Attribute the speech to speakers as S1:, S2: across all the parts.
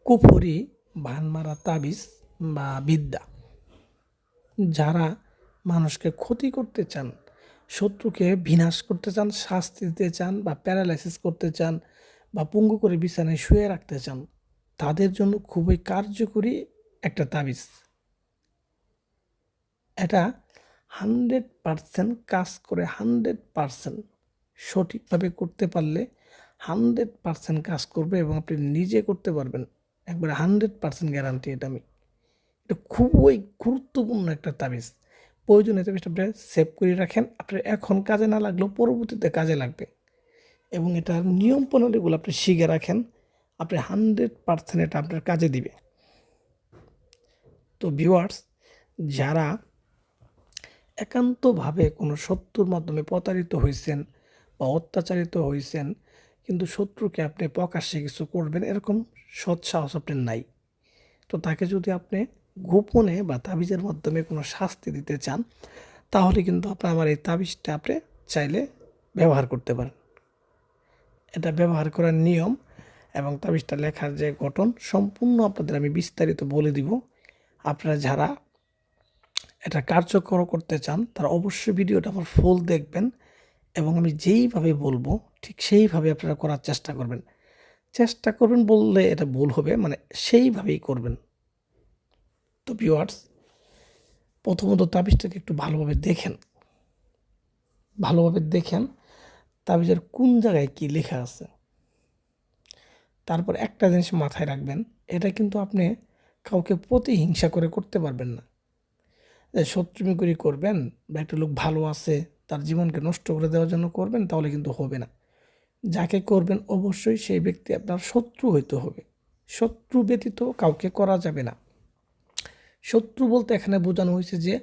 S1: কুফরি ভানমারা তাবিজ বা বিদ্যা যারা মানুষকে ক্ষতি করতে চান, শত্রুকে বিনাশ করতে চান, শাস্তি দিতে চান বা প্যারালাইসিস করতে চান বা পঙ্গু করে বিছানায় শুয়ে রাখতে চান, তাদের জন্য খুবই কার্যকরী একটা তাবিজ। এটা 100% কাজ করে, 100% সঠিকভাবে করতে পারলে 100% কাজ করবে এবং আপনি নিজে করতে পারবেন। একবারে 100% গ্যারান্টি এটা খুবই গুরুত্বপূর্ণ একটা তাবিজ। প্রয়োজনীয় তাবিজটা আপনি সেভ করে রাখেন, আপনার এখন কাজে না লাগলেও পরবর্তীতে কাজে লাগবে। এবং এটার নিয়ম প্রণালীগুলো আপনি শিখে রাখেন, আপনি 100% এটা আপনার কাজে দিবে। তো ভিউয়ার্স, যারা একান্তভাবে কোনো শত্রুর মাধ্যমে প্রতারিত হয়েছেন বা অত্যাচারিত হয়েছেন, কিন্তু শত্রুকে আপনি প্রকাশ্যে কিছু করবেন এরকম সৎ সাহস আপনার নাই, তো তাকে যদি আপনি গোপনে বা তাবিজের মাধ্যমে কোনো শাস্তি দিতে চান, তাহলে কিন্তু আপনি আমার এই তাবিজটা আপনি চাইলে ব্যবহার করতে পারেন। এটা ব্যবহার করার নিয়ম এবং তাবিজটা লেখার যে গঠন সম্পূর্ণ আপনাদের আমি বিস্তারিত বলে দিব। আপনারা যারা এটা কার্যকর করতে চান তারা অবশ্যই ভিডিওটা আমার ফুল দেখবেন এবং আমি যেইভাবে বলবো ঠিক সেইভাবে আপনারা করার চেষ্টা করবেন। চেষ্টা করবেন বললে এটা ভুল হবে, মানে সেইভাবেই করবেন। তো ভিউয়ার্স, প্রথমত তাবিজটাকে একটু ভালোভাবে দেখেন তাবিজের কোন জায়গায় কি লেখা আছে। তারপর একটা জিনিস মাথায় রাখবেন, এটা কিন্তু আপনি কাউকে প্রতিহিংসা করে করতে পারবেন না। শত্রুমি করে করবেন বা একটা লোক ভালো আছে তার জীবনকে নষ্ট করে দেওয়ার জন্য করবেন, তাহলে কিন্তু হবে না। যাকে করবেন অবশ্যই সেই ব্যক্তি আপনার শত্রু হইতে হবে। শত্রু ব্যতীত কাউকে করা যাবে না। শত্রু বলতে এখানে বোঝানো হয়েছে যে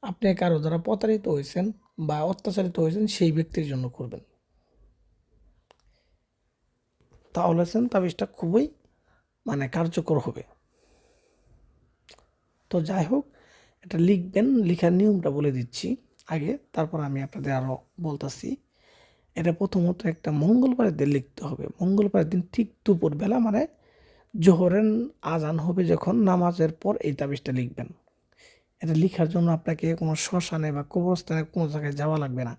S1: আপনি কারো দ্বারা প্রতারিত হয়েছেন বা অত্যাচারিত হয়েছেন, সেই ব্যক্তির জন্য করবেন। তাহলে তাবিজটা খুবই কার্যকর হবে। তো যাই হোক, এটা লিখবেন, লেখার নিয়মটা বলে দিচ্ছি আগে, তারপর আমি আপনাদের আরও বলতেছি। এটা প্রথমত একটা মঙ্গলবারের দিন লিখতে হবে। মঙ্গলবারের দিন ঠিক দুপুরবেলা, জোহরের আজান হবে যখন, নামাজের পর এই তাবিজটা লিখবেন। এটা লেখার জন্য আপনাকে কোনো শ্মশানে বা কবরস্থানে কোনো জায়গায় যাওয়া লাগবে না,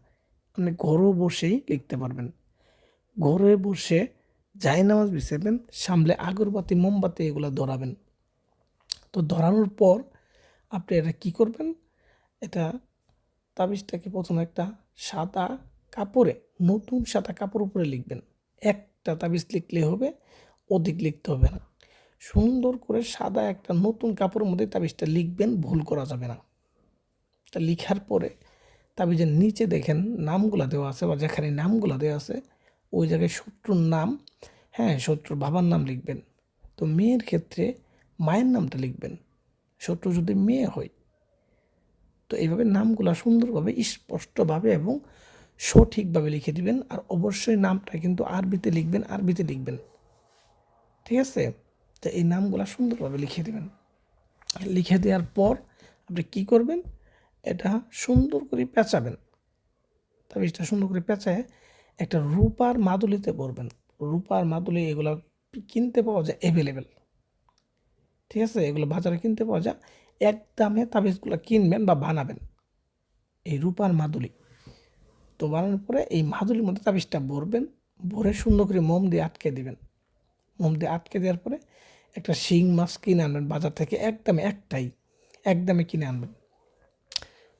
S1: আপনি ঘরেও বসেই লিখতে পারবেন। ঘরে বসে জায়নামাজ বিছাবেন, সামনে আগরবাতি মোমবাতি এগুলো ধরাবেন। তো ধরানোর পর আপনি এটা কী করবেন, এটা তাবিজটাকে প্রথমে একটা সাদা কাপড়ে, নতুন সাদা কাপড় উপরে লিখবেন। একটা তাবিজ লিখলে হবে, অধিক লিখতে হবে না। সুন্দর করে সাদা একটা নতুন কাপড়ের মধ্যে তাবিজটা লিখবেন, ভুল করা যাবে না। তা লিখার পরে তাবিজের নিচে দেখেন নামগুলা দেওয়া আছে, বা যেখানে নামগুলা দেওয়া আছে ওই জায়গায় শত্রুর নাম, হ্যাঁ শত্রুর বাবার নাম লিখবেন। তো মেয়ের ক্ষেত্রে মায়ের নামটা লিখবেন, শত্রু যদি মেয়ে হয়। তো এইভাবে নামগুলা সুন্দরভাবে স্পষ্টভাবে এবং সঠিকভাবে লিখে দিবেন। আর অবশ্যই নামটা কিন্তু আরবিতে লিখবেন, ঠিক আছে? তো এই নামগুলা সুন্দরভাবে লিখে দেবেন। লিখে দেওয়ার পর আপনি কী করবেন, এটা সুন্দর করে পেঁচাবেন। তাবিজটা সুন্দর করে পেঁচায় একটা রূপার মাদুলিতে পরবেন। রূপার মাদুলি এগুলো কিনতে পাওয়া যায় অ্যাভেলেবেল, ঠিক আছে? এগুলো বাজারে কিনতে পাওয়া যায়। এক দামে তাবিজগুলো কিনবেন বা বানাবেন এই রূপার মাদুলি। তো বানানোর পরে এই মাদুলির মধ্যে তাবিজটা ভরবেন, ভরে সুন্দর করে মোম দিয়ে আটকে দিবেন। মোম দিয়ে আটকে দেওয়ার পরে একটা শিং মাছ কিনে আনবেন বাজার থেকে, একদমে কিনে আনবেন।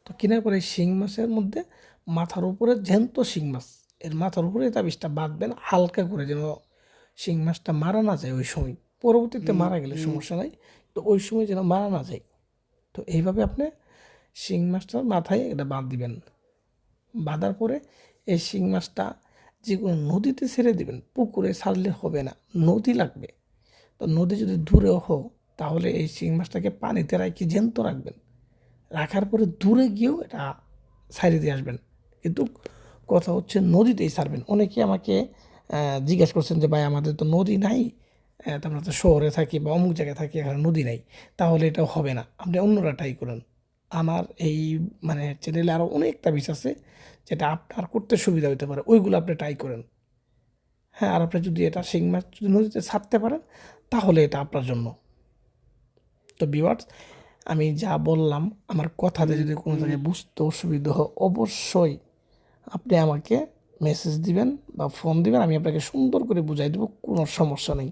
S1: তো কেনার পরে শিং মাছের মধ্যে মাথার উপরে জ্যান্ত শিং মাছ, এর মাথার উপরে তাবিজটা বাঁধবেন হালকা করে, যেন শিং মাছটা মারা না যায় ওই সময়। পরবর্তীতে মারা গেলে সমস্যা নাই, তো ওই সময় যেন মারা না যায়। তো এইভাবে আপনি শিং মাছটার মাথায় এটা বাঁধ দিবেন। বাঁধার পরে এই শিং মাছটা যে কোনো নদীতে ছেড়ে দিবেন, পুকুরে ছাড়লে হবে না, নদী লাগবে। তো নদী যদি দূরেও হোক, তাহলে এই শিং মাছটাকে পানিতে রাখি জ্যান্ত রাখবেন। রাখার পরে দূরে গিয়েও এটা ছাড়িয়ে দিয়ে আসবেন, কিন্তু কথা হচ্ছে নদীতেই ছাড়বেন। অনেকে আমাকে জিজ্ঞেস করছেন যে ভাই আমাদের তো নদী নাই, আমরা তো শহরে থাকি বা অমুক জায়গায় থাকি, এখানে নদী নাই, তাহলে এটা হবে না, আপনি অন্যরা ট্রাই করেন। আমার এই চ্যানেলে আরও অনেক তাবিজ আছে যেটা আপনার করতে সুবিধা হতে পারে, ওইগুলো আপনি ট্রাই করেন। হ্যাঁ, আর আপনি যদি এটা শিং মাছ যদি নদীতে ছাড়তে পারেন তাহলে এটা আপনার জন্য। তো ভিউয়ার্স, আমি যা বললাম আমার কথাতে যদি কোনো জায়গায় বুঝতে অসুবিধা হয় অবশ্যই আপনি আমাকে মেসেজ দিবেন বা ফোন দিবেন, আমি আপনাকে সুন্দর করে বুঝাই দেবো, কোনো সমস্যা নেই।